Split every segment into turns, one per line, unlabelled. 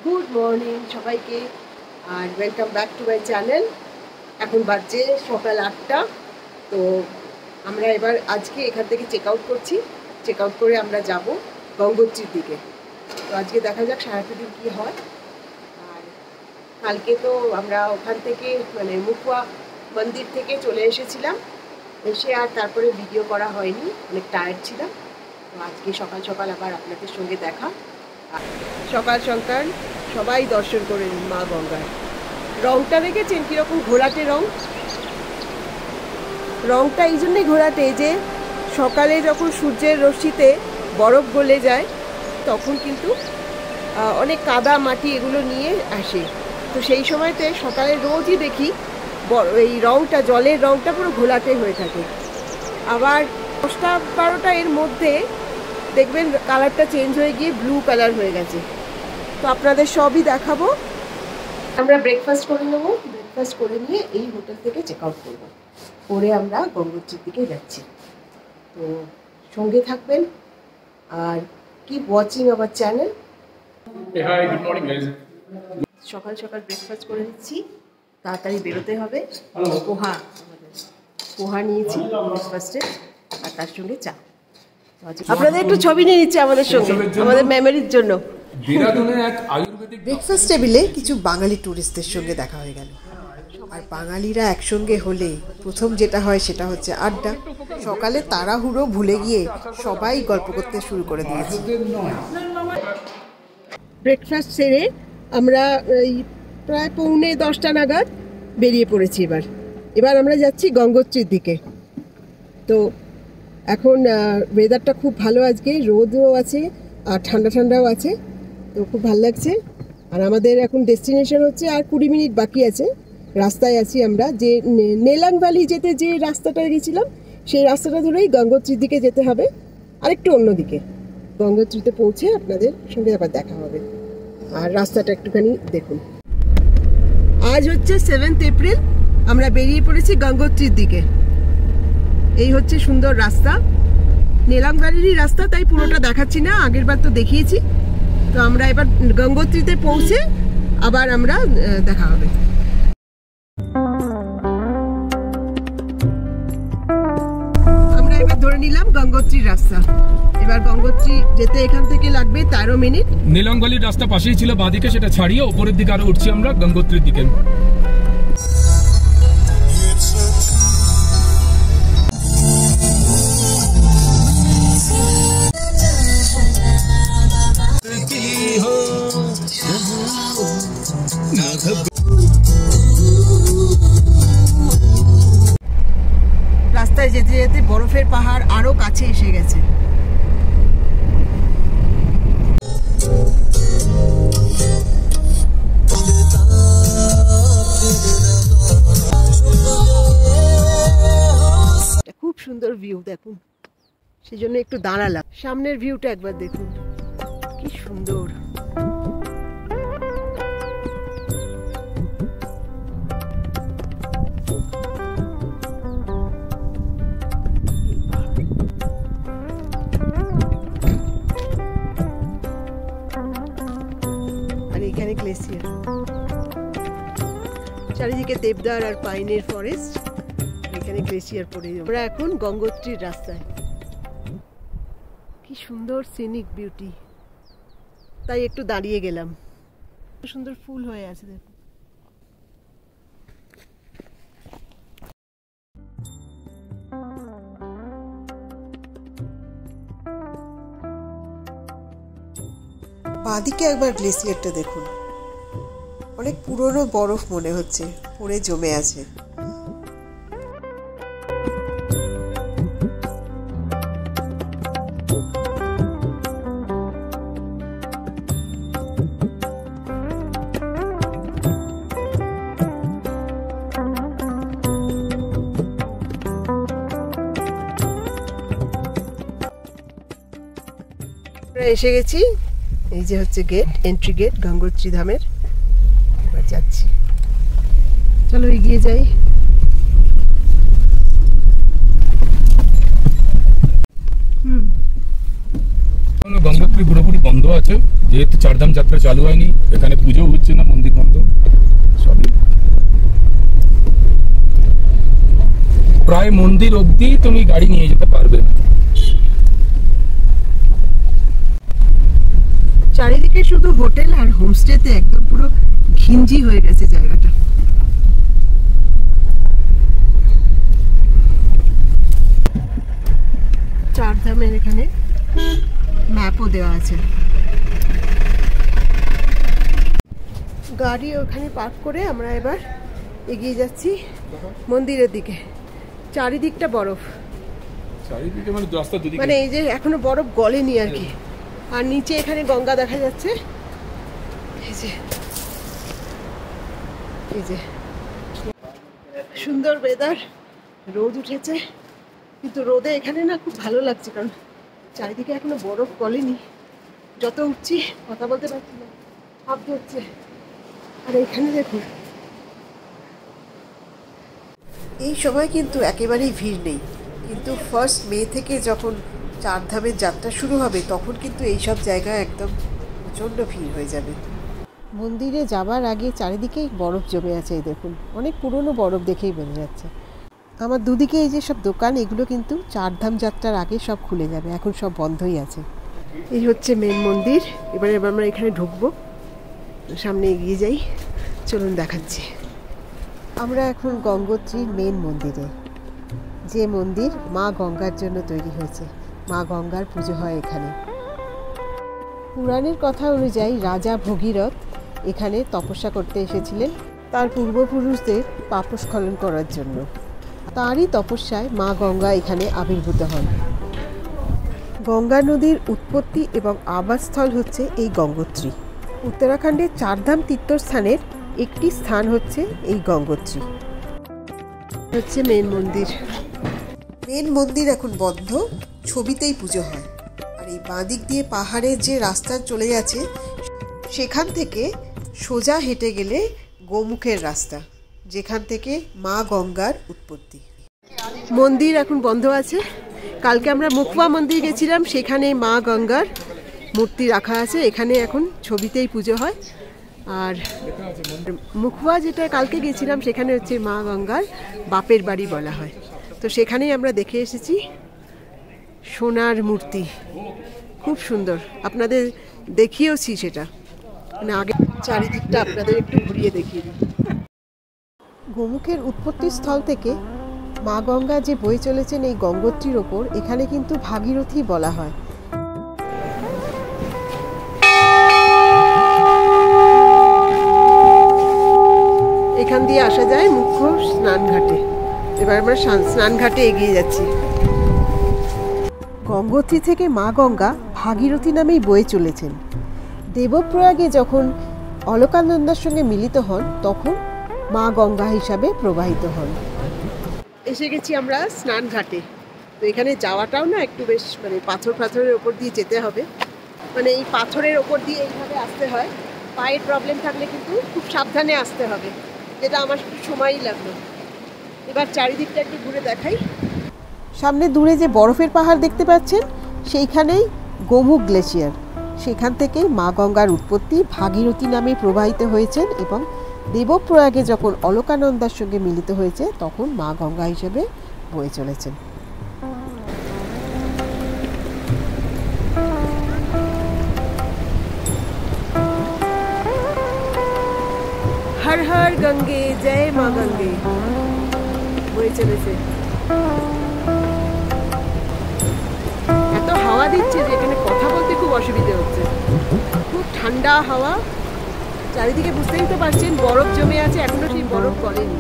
Good morning সবাইকে আর welcome back to my channel. এখন বাজছে সকাল 8টা। তো আমরা এবার আজকে এখান থেকে চেক আউট করছি। চেক আউট করে আমরা যাব গঙ্গোত্রীর দিকে। তো আজকে দেখা যাক সারাটা দিন কী হয়। আর কালকে তো আমরা ওখান থেকে মানে মুকুয়া মন্দির থেকে চলে এসেছিলাম, এসে আর তারপরে ভিডিও করা হয়নি, অনেক টায়ার্ড ছিলাম। তো আজকে সকাল সকাল আবার আপনাদের সঙ্গে দেখা। সকাল সকাল সবাই দর্শন করে নিন মা গঙ্গার। রংটা দেখেছেন কীরকম ঘোলাটে রং? রংটা এই জন্যে ঘোলাটে যে সকালে যখন সূর্যের রশ্মিতে বরফ গলে যায় তখন কিন্তু অনেক কাদা মাটি এগুলো নিয়ে আসে। তো সেই সময়তে সকালে রোজই দেখি এই রংটা, জলের রংটা পুরো ঘোলাটে হয়ে থাকে। আবার 10টা-12টা এর মধ্যে দেখবেন কালারটা চেঞ্জ হয়ে গিয়ে ব্লু কালার হয়ে গেছে। তো আপনাদের সবই দেখাবো। আমরা ব্রেকফাস্ট করে নেবো, ব্রেকফাস্ট করে নিয়ে এই হোটেল থেকে চেক আউট করবো, করে আমরা গঙ্গোত্রীর দিকে যাচ্ছি। তো সঙ্গে থাকবেন আর keep watching our channel.
Hi, good morning guys.
সকাল সকাল ব্রেকফাস্ট করে নিচ্ছি, তাড়াতাড়ি বেরোতে হবে। পোহা নিয়েছি ব্রেকফাস্টে আর তার সঙ্গে চা। আপনাদের একটু ছবি নিয়ে নিচ্ছে আমাদের সঙ্গে, আমাদের মেমোরির জন্য। ব্রেকফাস্ট টেবিলে কিছু বাঙালি ট্যুরিস্টদের সঙ্গে দেখা হয়ে গেল। আর বাঙালিরা একসঙ্গে হলে প্রথম যেটা হয় সেটা হচ্ছে আড্ডা। সকালে তাড়াহুড়ো ভুলে গিয়ে সবাই গল্প করতে শুরু করে দিয়েছে। ব্রেকফাস্ট সেরে আমরা প্রায় 9:45 নাগাদ বেরিয়ে পড়েছি। এবার আমরা যাচ্ছি গঙ্গোত্রীর দিকে। তো এখন ওয়েদারটা খুব ভালো, আজকে রোদও আছে আর ঠান্ডা ঠান্ডাও আছে, তো খুব ভালো লাগছে। আর আমাদের এখন ডেস্টিনেশন হচ্ছে আর 20 মিনিট বাকি আছে। রাস্তায় আছি আমরা, যে নেলাং ভ্যালি যেতে যে রাস্তাটা গেছিলাম সেই রাস্তাটা ধরেই গঙ্গোত্রীর দিকে যেতে হবে, আরেকটু অন্যদিকে। গঙ্গোত্রীতে পৌঁছে আপনাদের সঙ্গে আবার দেখা হবে। আর রাস্তাটা একটুখানি দেখুন। আজ হচ্ছে 7 এপ্রিল, আমরা বেরিয়ে পড়েছি গঙ্গোত্রীর দিকে। এই হচ্ছে সুন্দর রাস্তা, নেলাং ভ্যালিরই রাস্তা, তাই পুরোটা দেখাচ্ছি না, আগের বার তো দেখিয়েছি। তো আমরা এবার গঙ্গোত্রীতে পৌঁছে আবার আমরা দেখা হবে। আমরা এবার ধরে নিলাম গঙ্গোত্রীর রাস্তা। এবার গঙ্গোত্রী যেতে এখান থেকে লাগবে 13 মিনিট।
নেলাং ভ্যালির রাস্তা পাশেই ছিল, বাঁদিকে সেটা ছাড়িয়ে ওপরের দিকে আরো উঠছি আমরা গঙ্গোত্রীর দিকে।
রাস্তায় যেতে যেতে বরফের পাহাড় আরো কাছে এসে গেছে। খুব সুন্দর ভিউ দেখুন, সেজন্য একটু দাঁড়ালাম। সামনের ভিউটা একবার দেখুন, কি সুন্দর। এখানে গ্লেসিয়ার, চারিদিকে দেবদার আর পাইনের ফরেস্ট, এখানে গ্লেসিয়ার পড়ে। আমরা এখন গঙ্গোত্রীর রাস্তায়। কি সুন্দর সিনিক বিউটি, তাই একটু দাঁড়িয়ে গেলাম। সুন্দর ফুল হয়ে আছে দেখুন। বাঁদিকে একবার গ্লেসিয়ারটা দেখুন, অনেক পুরনো বরফ মনে হচ্ছে, পড়ে জমে আছে। এসে গেছি, এই যে হচ্ছে গেট, এন্ট্রি গেট গঙ্গোত্রী ধামের। এবার যাচ্ছি, চলো এগিয়ে যাই।
গঙ্গোত্রী পুরোপুরি বন্ধ আছে, যেহেতু চারধাম যাত্রা চালু হয়নি, এখানে পুজো হচ্ছে না, মন্দির বন্ধ সবই। প্রায় মন্দির অবধি তুমি গাড়ি নিয়ে যেতে পারবে।
চারিদিকে শুধু হোটেল আর হোমস্টেতে একদম পুরো ঘিঞ্জি হয়ে গেছে জায়গাটা। চারধামের এখানে ম্যাপও দেওয়া আছে। গাড়ি ওখানে পার্ক করে আমরা এবার এগিয়ে যাচ্ছি মন্দিরের দিকে। চারিদিকটা বরফ,
চারিদিকে মানে রাস্তা দুদিকে,
মানে এই যে এখনো বরফ গলেনি আর কি। আর নিচে এখানে গঙ্গা দেখা যাচ্ছে। এই যে এই যে সুন্দর ওয়েদার, রোদ উঠেছে, কিন্তু রোদে এখানে না খুব ভালো লাগছে, কারণ চারিদিকে এখনো বরফ গলেনি। যত উঠছি কথা বলতে পারছি না, হাঁপ ধরছে। আর এখানে দেখুন, এই সময় কিন্তু একেবারেই ভিড় নেই, কিন্তু 1 মে থেকে যখন চারধামের যাত্রা শুরু হবে তখন কিন্তু এই সব জায়গায় একদম প্রচণ্ড ভিড় হয়ে যাবে। মন্দিরে যাবার আগে চারিদিকেই বরফ জমে আছে, এই দেখুন, অনেক পুরনো বরফ দেখেই বোঝা যাচ্ছে। আমার দুদিকে এই যে সব দোকান, এগুলো কিন্তু চারধাম যাত্রার আগে সব খুলে যাবে, এখন সব বন্ধই আছে। এই হচ্ছে মেন মন্দির। এবার আমরা এখানে ঢুকবো, সামনে এগিয়ে যাই, চলুন দেখাচ্ছি। আমরা এখন গঙ্গোত্রীর মেন মন্দিরে, যে মন্দির মা গঙ্গার জন্য তৈরি হয়েছে। মা গঙ্গার পুজো হয় এখানে। পুরাণের কথা অনুযায়ী রাজা ভগীরথ এখানে তপস্যা করতে এসেছিলেন তার পূর্বপুরুষদের পাপস্খলন করার জন্য। তারই তপস্যায় মা গঙ্গা এখানে আবির্ভূত হন। গঙ্গা নদীর উৎপত্তি এবং আবাসস্থল হচ্ছে এই গঙ্গোত্রী। উত্তরাখণ্ডের চারধাম তীর্থস্থানের একটি স্থান হচ্ছে এই গঙ্গোত্রী। হচ্ছে মেন মন্দির। মেন মন্দির এখন বন্ধ, ছবিতেই পুজো হয়। আর এই বাঁদিক দিয়ে পাহাড়ের যে রাস্তা চলে যাচ্ছে, সেখান থেকে সোজা হেঁটে গেলে গোমুখের রাস্তা, যেখান থেকে মা গঙ্গার উৎপত্তি। মন্দির এখন বন্ধ আছে। কালকে আমরা মুখওয়া মন্দির গেছিলাম, সেখানে মা গঙ্গার মূর্তি রাখা আছে। এখানে এখন ছবিতেই পুজো হয়। আর মুখওয়া যেটা কালকে গেছিলাম, সেখানে হচ্ছে মা গঙ্গার বাপের বাড়ি বলা হয়। তো সেখানেই আমরা দেখে এসেছি সোনার মূর্তি, খুব সুন্দর। আপনাদের দেখিয়েওছি সেটা, মানে আগে চারিদিকটা আপনাদের একটু ঘুরিয়ে দেখিয়ে দিই। গোমুখের উৎপত্তি স্থল থেকে মা গঙ্গা যে বয়ে চলেছেন এই গঙ্গোত্রীর ওপর, এখানে কিন্তু ভাগীরথী বলা হয়। এখান দিয়ে আসা যায় মুখ্য স্নানঘাটে। এবার আমরা স্নানঘাটে এগিয়ে যাচ্ছি। গঙ্গোত্রী থেকে মা গঙ্গা ভাগীরথী নামেই বয়ে চলেছেন। দেবপ্রয়াগে যখন অলকানন্দার সঙ্গে মিলিত হন, তখন মা গঙ্গা হিসাবে প্রবাহিত হন। এসে গেছি আমরা স্নানঘাটে। তো এখানে যাওয়াটাও না একটু বেশ, মানে পাথরের ওপর দিয়ে যেতে হবে, মানে এই পাথরের ওপর দিয়ে এইভাবে আসতে হয়। পায়ের প্রবলেম থাকলে কিন্তু খুব সাবধানে আসতে হবে, যেটা আমার একটু সময়ই লাগলো। এবার চারিদিকটা একটু ঘুরে দেখাই। সামনে দূরে যে বরফের পাহাড় দেখতে পাচ্ছেন, সেইখানেই গোমুখ গ্লেশিয়ার। সেখান থেকেই মা গঙ্গার উৎপত্তি, ভাগীরথী নামে প্রবাহিত হয়েছেন এবং দেবপ্রয়াগে যখন অলকানন্দার সঙ্গে মিলিত হয়েছে, তখন মা গঙ্গা হিসেবে বয়ে চলেছেন। হর হর গঙ্গে, জয় মা গঙ্গে বয়ে চলেছে। এত হাওয়া দিচ্ছে যে এখানে কথা বলতে খুব অসুবিধা হচ্ছে। খুব ঠান্ডা হাওয়া, চারিদিকে বুঝতেই তো পারছেন বরফ জমে আছে, এখনো সেই বরফ গলেনি।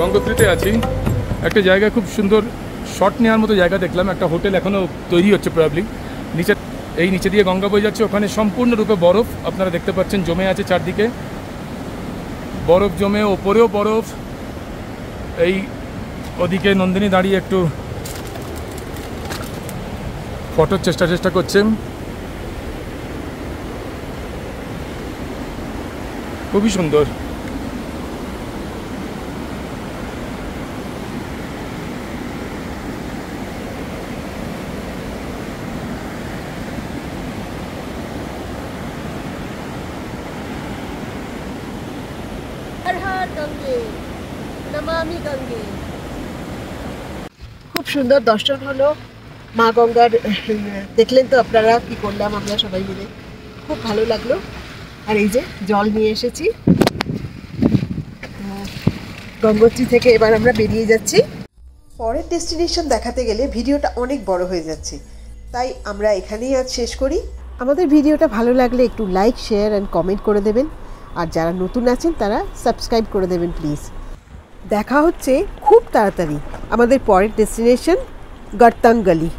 গঙ্গোত্রীতে আছি, একটা জায়গা খুব সুন্দর শট নেওয়ার মতো জায়গা দেখলাম। একটা হোটেল এখনও তৈরি হচ্ছে প্রবাবলি। নিচে দিয়ে গঙ্গা বয়ে যাচ্ছে, ওখানে সম্পূর্ণরূপে বরফ আপনারা দেখতে পাচ্ছেন জমে আছে চারদিকে। বরফ জমে, ওপরেও বরফ, এই ওদিকে নন্দিনী দাঁড়িয়ে একটু ফটোর চেষ্টা করছেন। খুবই সুন্দর।
হর হর গঙ্গে, নমামি গঙ্গে। খুব সুন্দর দর্শন হলো মা গঙ্গার। দেখলেন তো আপনারা কি করলাম আমরা সবাই মিলে, খুব ভালো লাগলো। আর এই যে জল নিয়ে এসেছি। গঙ্গোত্রী থেকে এবার আমরা বেরিয়ে যাচ্ছি। পরের ডেস্টিনেশন দেখাতে গেলে ভিডিওটা অনেক বড় হয়ে যাচ্ছে, তাই আমরা এখানেই আজ শেষ করি। আমাদের ভিডিওটা ভালো লাগলে একটু লাইক, শেয়ার অ্যান্ড কমেন্ট করে দেবেন। আর যারা নতুন আছেন তারা সাবস্ক্রাইব করে দেবেন প্লিজ। দেখা হচ্ছে খুব তাড়াতাড়ি আমাদের পরের ডেস্টিনেশন গর্তাঙ্গলি।